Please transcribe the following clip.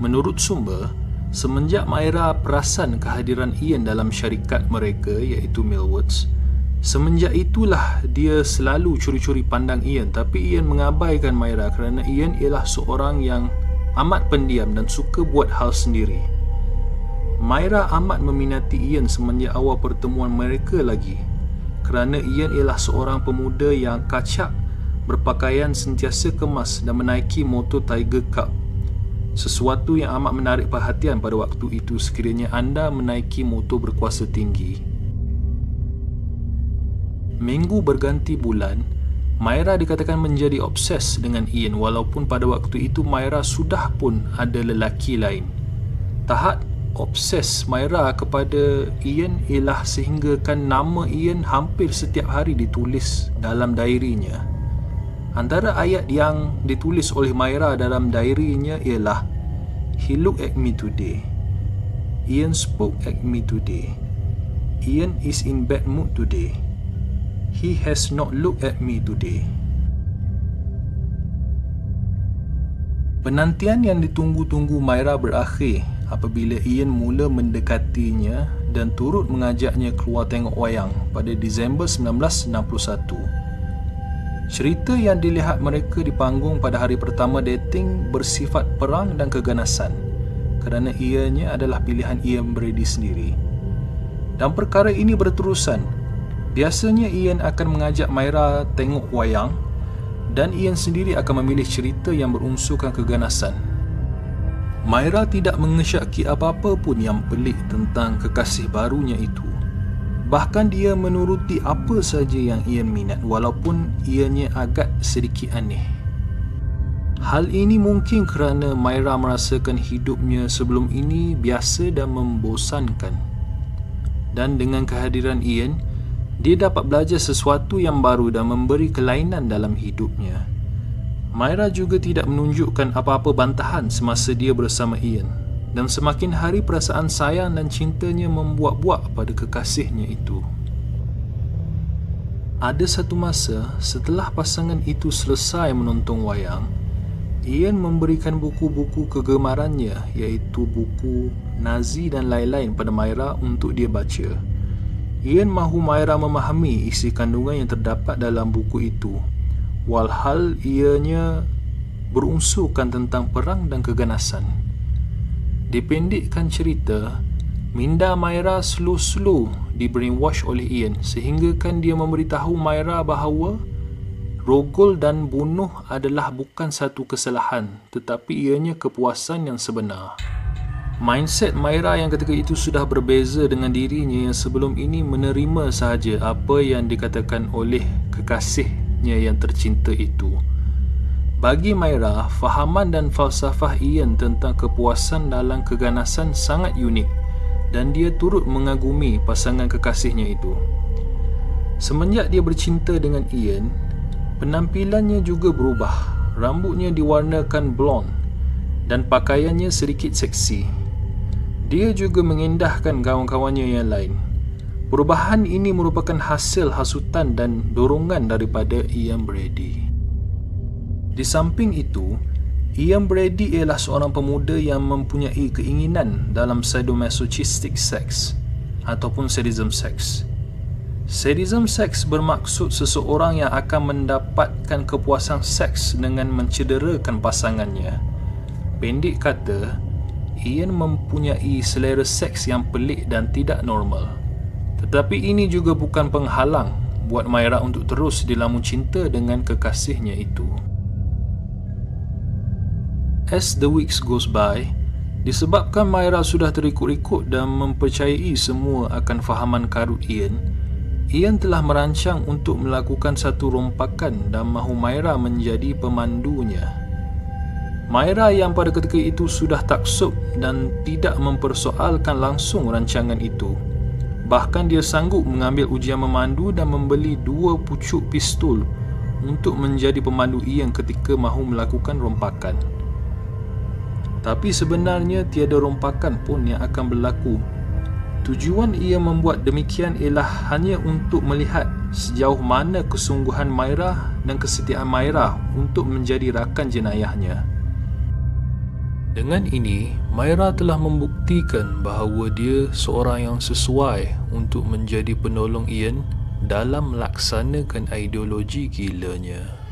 Menurut sumber, semenjak Myra perasan kehadiran Ian dalam syarikat mereka iaitu Millwoods, semenjak itulah dia selalu curi-curi pandang Ian, tapi Ian mengabaikan Myra kerana Ian ialah seorang yang amat pendiam dan suka buat hal sendiri. Myra amat meminati Ian semenjak awal pertemuan mereka lagi, kerana Ian ialah seorang pemuda yang kacak, berpakaian sentiasa kemas dan menaiki motor Tiger Cup. Sesuatu yang amat menarik perhatian pada waktu itu sekiranya anda menaiki motor berkuasa tinggi. Minggu berganti bulan, Myra dikatakan menjadi obses dengan Ian walaupun pada waktu itu Myra sudah pun ada lelaki lain. Tahap obses Myra kepada Ian ialah sehinggakan nama Ian hampir setiap hari ditulis dalam diarinya. Antara ayat yang ditulis oleh Myra dalam diarinya ialah, "He looked at me today. Ian spoke at me today. Ian is in bad mood today. He has not looked at me today." Penantian yang ditunggu-tunggu Myra berakhir apabila Ian mula mendekatinya dan turut mengajaknya keluar tengok wayang pada Disember 1961. Cerita yang dilihat mereka di panggung pada hari pertama dating bersifat perang dan keganasan kerana ianya adalah pilihan Ian Brady sendiri. Dan perkara ini berterusan. Biasanya Ian akan mengajak Myra tengok wayang dan Ian sendiri akan memilih cerita yang berunsurkan keganasan. Myra tidak mengesyaki apa-apa pun yang pelik tentang kekasih barunya itu. Bahkan dia menuruti apa saja yang Ian minat walaupun ianya agak sedikit aneh. Hal ini mungkin kerana Myra merasakan hidupnya sebelum ini biasa dan membosankan. Dan dengan kehadiran Ian, dia dapat belajar sesuatu yang baru dan memberi kelainan dalam hidupnya. Myra juga tidak menunjukkan apa-apa bantahan semasa dia bersama Ian. Dan semakin hari perasaan sayang dan cintanya membuak-buak pada kekasihnya itu. Ada satu masa setelah pasangan itu selesai menonton wayang, Ian memberikan buku-buku kegemarannya iaitu buku Nazi dan lain-lain pada Myra untuk dia baca. Ian mahu Myra memahami isi kandungan yang terdapat dalam buku itu, walhal ianya berunsurkan tentang perang dan keganasan. Dipendekkan cerita, minda Myra slow-slow di-brainwash oleh Ian sehinggakan dia memberitahu Myra bahawa rogol dan bunuh adalah bukan satu kesalahan tetapi ianya kepuasan yang sebenar. Mindset Myra yang ketika itu sudah berbeza dengan dirinya yang sebelum ini menerima sahaja apa yang dikatakan oleh kekasihnya yang tercinta itu. Bagi Myra, fahaman dan falsafah Ian tentang kepuasan dalam keganasan sangat unik dan dia turut mengagumi pasangan kekasihnya itu. Semenjak dia bercinta dengan Ian, penampilannya juga berubah. Rambutnya diwarnakan blond dan pakaiannya sedikit seksi. Dia juga mengendahkan kawan-kawannya yang lain. Perubahan ini merupakan hasil hasutan dan dorongan daripada Ian Brady. Di samping itu, Ian Brady ialah seorang pemuda yang mempunyai keinginan dalam sadomasochistic sex ataupun sadism sex. Sadism sex bermaksud seseorang yang akan mendapatkan kepuasan seks dengan mencederakan pasangannya. Pendek kata, Ian mempunyai selera seks yang pelik dan tidak normal. Tetapi ini juga bukan penghalang buat Myra untuk terus dilamun cinta dengan kekasihnya itu. As the weeks goes by, disebabkan Myra sudah terikut-ikut dan mempercayai semua akan fahaman karut Ian telah merancang untuk melakukan satu rompakan dan mahu Myra menjadi pemandunya. Myra yang pada ketika itu sudah taksub dan tidak mempersoalkan langsung rancangan itu. Bahkan dia sanggup mengambil ujian memandu dan membeli 2 pucuk pistol untuk menjadi pemandu Ian ketika mahu melakukan rompakan. Tapi sebenarnya tiada rompakan pun yang akan berlaku. Tujuan ia membuat demikian ialah hanya untuk melihat sejauh mana kesungguhan Myra dan kesetiaan Myra untuk menjadi rakan jenayahnya. Dengan ini, Myra telah membuktikan bahawa dia seorang yang sesuai untuk menjadi penolong Ian dalam melaksanakan ideologi gilanya.